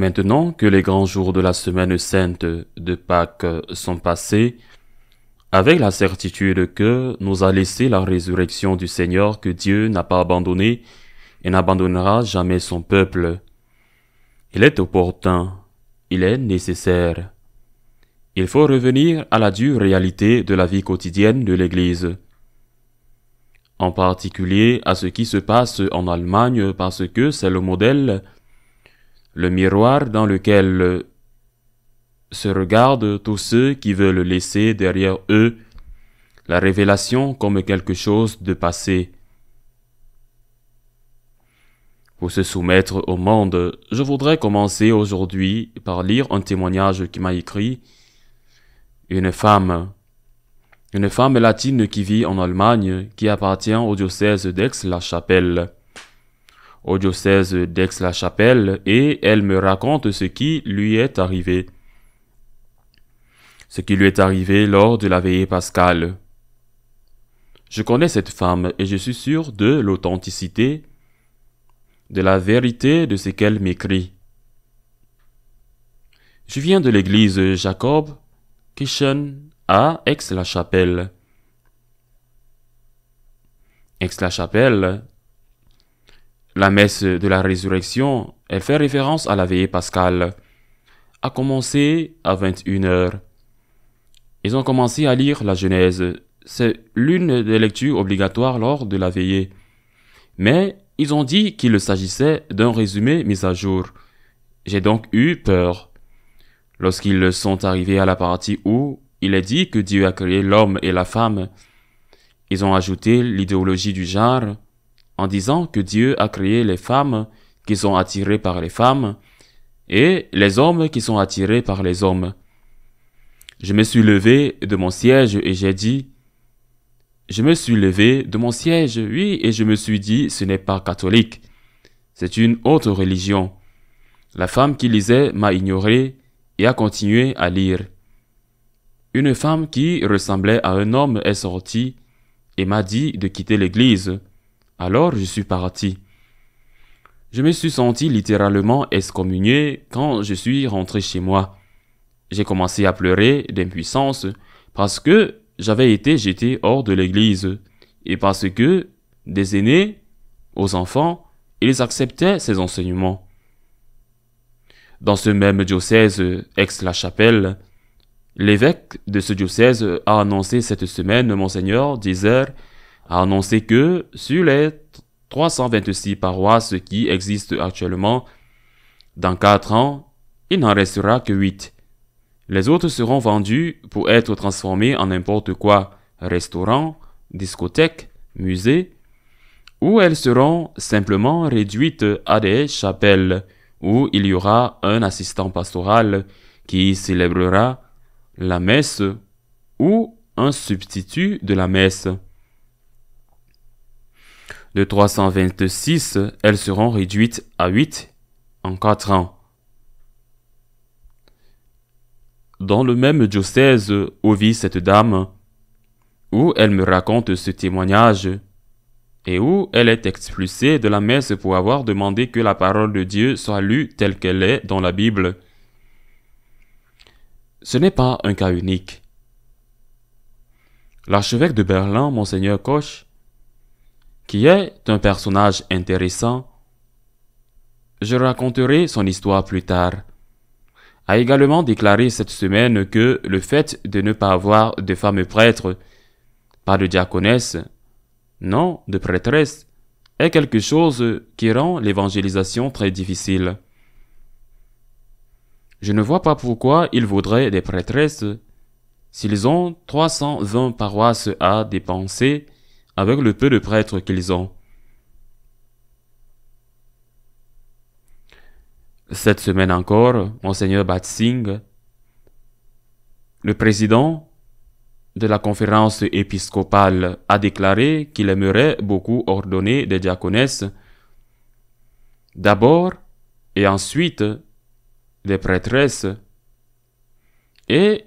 Maintenant que les grands jours de la semaine sainte de Pâques sont passés, avec la certitude que nous a laissé la résurrection du Seigneur, que Dieu n'a pas abandonné et n'abandonnera jamais son peuple, il est opportun, il est nécessaire. Il faut revenir à la dure réalité de la vie quotidienne de l'Église, en particulier à ce qui se passe en Allemagne parce que c'est le modèle, le miroir dans lequel se regardent tous ceux qui veulent laisser derrière eux la révélation comme quelque chose de passé. Pour se soumettre au monde, je voudrais commencer aujourd'hui par lire un témoignage qui m'a écrit une femme latine qui vit en Allemagne, qui appartient au diocèse d'Aix-la-Chapelle. Et elle me raconte ce qui lui est arrivé. Ce qui lui est arrivé lors de la veillée pascale. Je connais cette femme et je suis sûr de l'authenticité, de la vérité de ce qu'elle m'écrit. Je viens de l'église Jacob Kirchen à Aix-la-Chapelle. Aix-la-Chapelle, la messe de la résurrection, elle fait référence à la veillée pascale, a commencé à 21h. Ils ont commencé à lire la Genèse. C'est l'une des lectures obligatoires lors de la veillée. Mais ils ont dit qu'il s'agissait d'un résumé mis à jour. J'ai donc eu peur. Lorsqu'ils sont arrivés à la partie où il est dit que Dieu a créé l'homme et la femme, ils ont ajouté l'idéologie du genre en disant que Dieu a créé les femmes qui sont attirées par les femmes et les hommes qui sont attirés par les hommes. Je me suis levé de mon siège et j'ai dit, et je me suis dit, ce n'est pas catholique, c'est une autre religion. La femme qui lisait m'a ignoré et a continué à lire. Une femme qui ressemblait à un homme est sortie et m'a dit de quitter l'église. Alors je suis parti. Je me suis senti littéralement excommunié quand je suis rentré chez moi. J'ai commencé à pleurer d'impuissance parce que j'avais été jeté hors de l'église et parce que des aînés aux enfants, ils acceptaient ces enseignements. Dans ce même diocèse Aix-la-Chapelle, l'évêque de ce diocèse a annoncé cette semaine, Monseigneur Dizer a annoncé que sur les 326 paroisses qui existent actuellement, dans 4 ans, il n'en restera que 8. Les autres seront vendus pour être transformés en n'importe quoi, restaurants, discothèques, musées, ou elles seront simplement réduites à des chapelles où il y aura un assistant pastoral qui célébrera la messe ou un substitut de la messe. De 326, elles seront réduites à 8 en 4 ans. Dans le même diocèse où vit cette dame, où elle me raconte ce témoignage, et où elle est expulsée de la messe pour avoir demandé que la parole de Dieu soit lue telle qu'elle est dans la Bible. Ce n'est pas un cas unique. L'archevêque de Berlin, Monseigneur Koch, qui est un personnage intéressant, je raconterai son histoire plus tard, a également déclaré cette semaine que le fait de ne pas avoir de femmes prêtres, pas de diaconesses, non de prêtresses, est quelque chose qui rend l'évangélisation très difficile. Je ne vois pas pourquoi ils voudraient des prêtresses s'ils ont 320 paroisses à dépenser avec le peu de prêtres qu'ils ont. Cette semaine encore, Monseigneur Batzing, le président de la conférence épiscopale, a déclaré qu'il aimerait beaucoup ordonner des diaconesses, d'abord et ensuite des prêtresses, et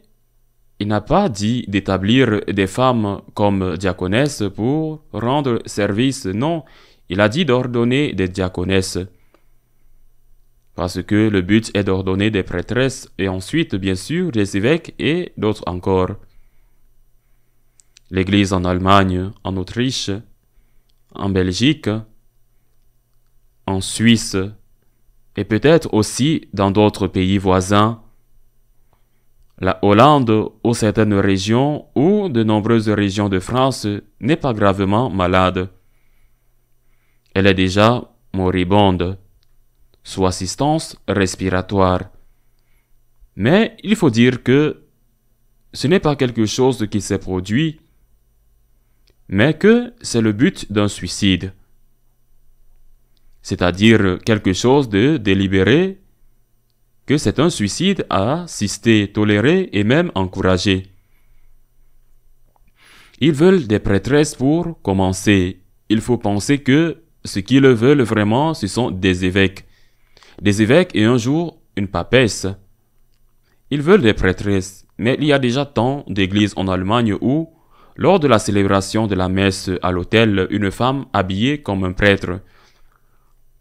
il n'a pas dit d'établir des femmes comme diaconesses pour rendre service, non, il a dit d'ordonner des diaconesses. parce que le but est d'ordonner des prêtresses et ensuite, bien sûr, des évêques et d'autres encore. L'Église en Allemagne, en Autriche, en Belgique, en Suisse et peut-être aussi dans d'autres pays voisins, la Hollande ou certaines régions ou de nombreuses régions de France n'est pas gravement malade. Elle est déjà moribonde, sous assistance respiratoire. Mais il faut dire que ce n'est pas quelque chose qui s'est produit, mais que c'est le but d'un suicide. C'est-à-dire quelque chose de délibéré, que c'est un suicide à assister, toléré et même encouragé. Ils veulent des prêtresses pour commencer. Il faut penser que ce qu'ils veulent vraiment, ce sont des évêques. Des évêques et un jour une papesse. Ils veulent des prêtresses, mais il y a déjà tant d'églises en Allemagne où, lors de la célébration de la messe à l'autel, une femme habillée comme un prêtre,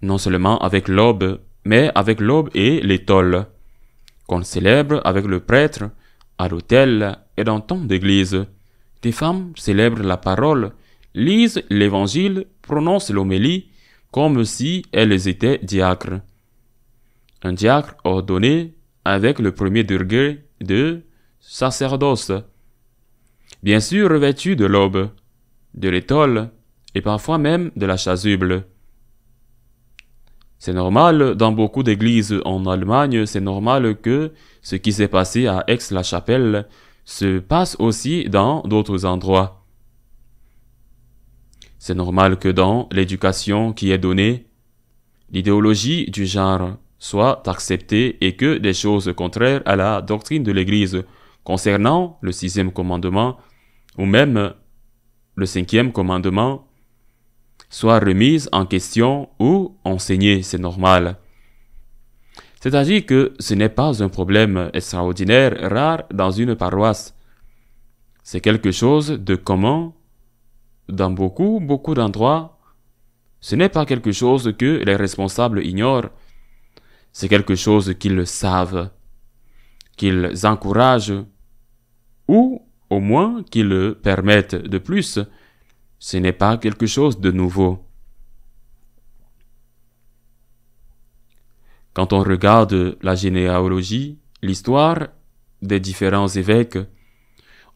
non seulement avec l'aube, mais avec l'aube et l'étole, qu'on célèbre avec le prêtre à l'autel et dans tant d'églises. Des femmes célèbrent la parole, lisent l'évangile, prononcent l'homélie, comme si elles étaient diacres. Un diacre ordonné avec le premier degré de sacerdoce, bien sûr revêtu de l'aube, de l'étole et parfois même de la chasuble. C'est normal, dans beaucoup d'églises en Allemagne, c'est normal que ce qui s'est passé à Aix-la-Chapelle se passe aussi dans d'autres endroits. C'est normal que dans l'éducation qui est donnée, l'idéologie du genre soit acceptée et que des choses contraires à la doctrine de l'Église concernant le 6e commandement ou même le 5e commandement soit remise en question ou enseignée, c'est normal. C'est-à-dire que ce n'est pas un problème extraordinaire, rare dans une paroisse. C'est quelque chose de commun dans beaucoup d'endroits. Ce n'est pas quelque chose que les responsables ignorent. C'est quelque chose qu'ils savent, qu'ils encouragent ou au moins qu'ils le permettent de plus. Ce n'est pas quelque chose de nouveau. Quand on regarde la généalogie, l'histoire des différents évêques,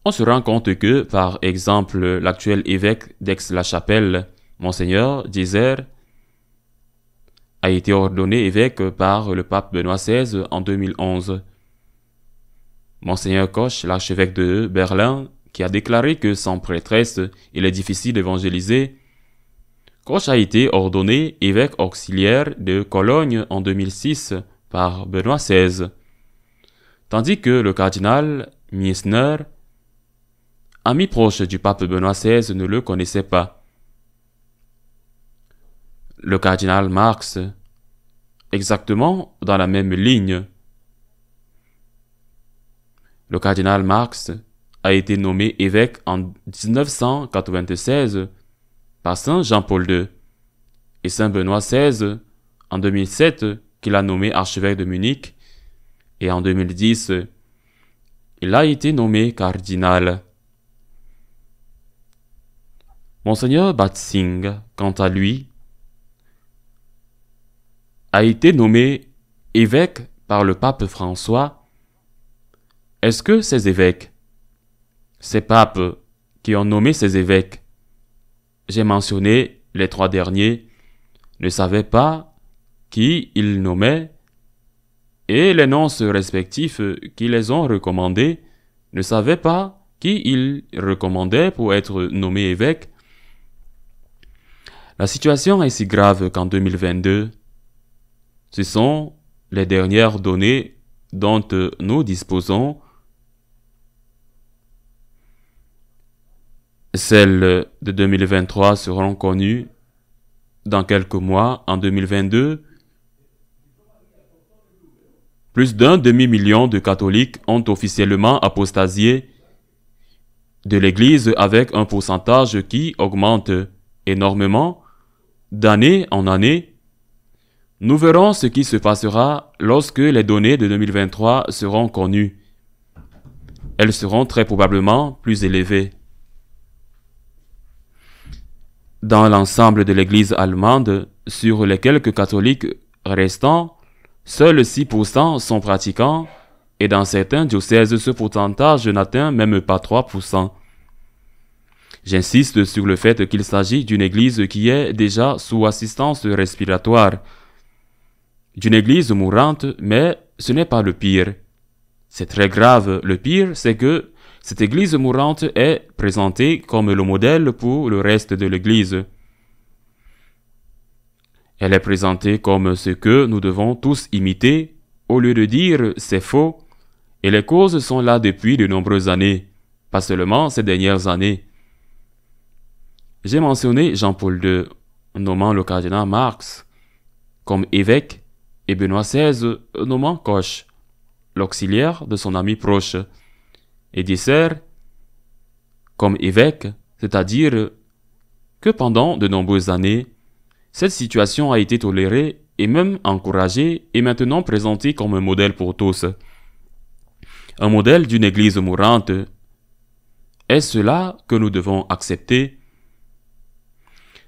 on se rend compte que, par exemple, l'actuel évêque d'Aix-la-Chapelle, Monseigneur Diezer, a été ordonné évêque par le pape Benoît XVI en 2011. Monseigneur Koch, l'archevêque de Berlin, qui a déclaré que sans prêtresse, il est difficile d'évangéliser, Koch a été ordonné évêque auxiliaire de Cologne en 2006 par Benoît XVI, tandis que le cardinal Miesner, ami proche du pape Benoît XVI, ne le connaissait pas. Le cardinal Marx, exactement dans la même ligne. Le cardinal Marx a été nommé évêque en 1996 par Saint Jean-Paul II et Saint Benoît XVI en 2007 qu'il a nommé archevêque de Munich et en 2010 il a été nommé cardinal. Monseigneur Batzing, quant à lui, a été nommé évêque par le pape François. Est-ce que ces évêques, ces papes qui ont nommé ces évêques, j'ai mentionné les 3 derniers, ne savaient pas qui ils nommaient et les noms respectifs qui les ont recommandés ne savaient pas qui ils recommandaient pour être nommés évêques? La situation est si grave qu'en 2022, ce sont les dernières données dont nous disposons. Celles de 2023 seront connues dans quelques mois. En 2022, plus d'1 demi-million de catholiques ont officiellement apostasié de l'Église avec un pourcentage qui augmente énormément d'année en année. Nous verrons ce qui se passera lorsque les données de 2023 seront connues. Elles seront très probablement plus élevées. Dans l'ensemble de l'Église allemande, sur les quelques catholiques restants, seuls 6% sont pratiquants et dans certains diocèses, ce pourcentage n'atteint même pas 3%. J'insiste sur le fait qu'il s'agit d'une Église qui est déjà sous assistance respiratoire, d'une Église mourante, mais ce n'est pas le pire. C'est très grave. Le pire, c'est que cette Église mourante est présentée comme le modèle pour le reste de l'Église. Elle est présentée comme ce que nous devons tous imiter, au lieu de dire c'est faux, et les causes sont là depuis de nombreuses années, pas seulement ces dernières années. J'ai mentionné Jean-Paul II, nommant le cardinal Marx comme évêque, et Benoît XVI nommant Koch, l'auxiliaire de son ami proche, et Disser comme évêque, c'est-à-dire que pendant de nombreuses années, cette situation a été tolérée et même encouragée et maintenant présentée comme un modèle pour tous. Un modèle d'une Église mourante. Est-ce cela que nous devons accepter?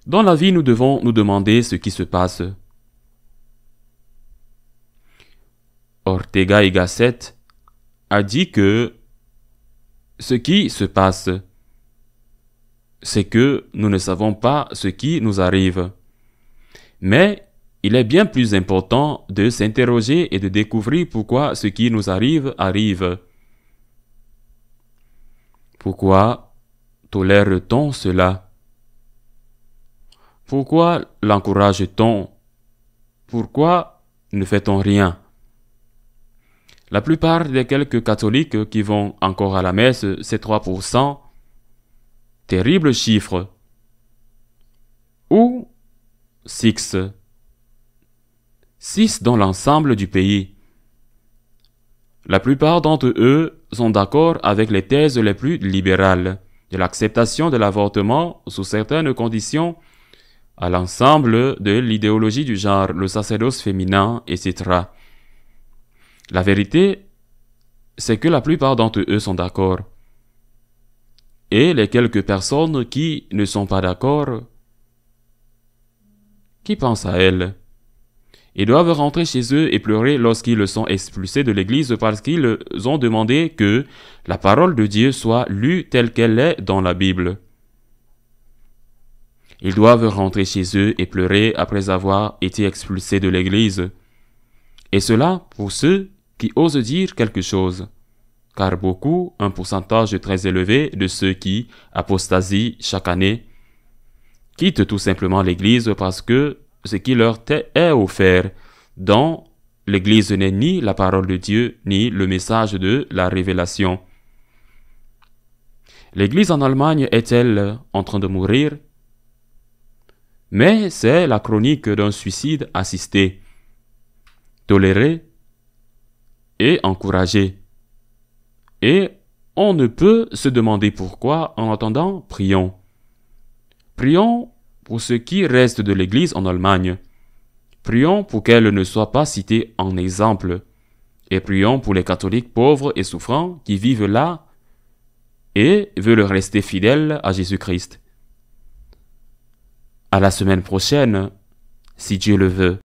Dans la vie, nous devons nous demander ce qui se passe. Ortega y Gasset a dit que ce qui se passe, c'est que nous ne savons pas ce qui nous arrive. Mais il est bien plus important de s'interroger et de découvrir pourquoi ce qui nous arrive arrive. Pourquoi tolère-t-on cela? Pourquoi l'encourage-t-on? Pourquoi ne fait-on rien? La plupart des quelques catholiques qui vont encore à la messe, c'est 3%. Terrible chiffre. Ou 6 dans l'ensemble du pays. La plupart d'entre eux sont d'accord avec les thèses les plus libérales de l'acceptation de l'avortement sous certaines conditions à l'ensemble de l'idéologie du genre, le sacerdoce féminin, etc. La vérité, c'est que la plupart d'entre eux sont d'accord. Et les quelques personnes qui ne sont pas d'accord, qui pensent à elles? Ils doivent rentrer chez eux et pleurer lorsqu'ils sont expulsés de l'église parce qu'ils ont demandé que la parole de Dieu soit lue telle qu'elle est dans la Bible. Ils doivent rentrer chez eux et pleurer après avoir été expulsés de l'église. Et cela pour ceux qui osent dire quelque chose. Car beaucoup, un pourcentage très élevé de ceux qui apostasient chaque année, quittent tout simplement l'église parce que ce qui leur est offert dans l'église n'est ni la parole de Dieu, ni le message de la révélation. L'église en Allemagne est-elle en train de mourir? Mais c'est la chronique d'un suicide assisté, toléré et encouragé. Et on ne peut se demander pourquoi. En attendant, prions. Prions pour ce qui reste de l'Église en Allemagne. Prions pour qu'elle ne soit pas citée en exemple. Et prions pour les catholiques pauvres et souffrants qui vivent là et veulent rester fidèles à Jésus-Christ. À la semaine prochaine, si Dieu le veut.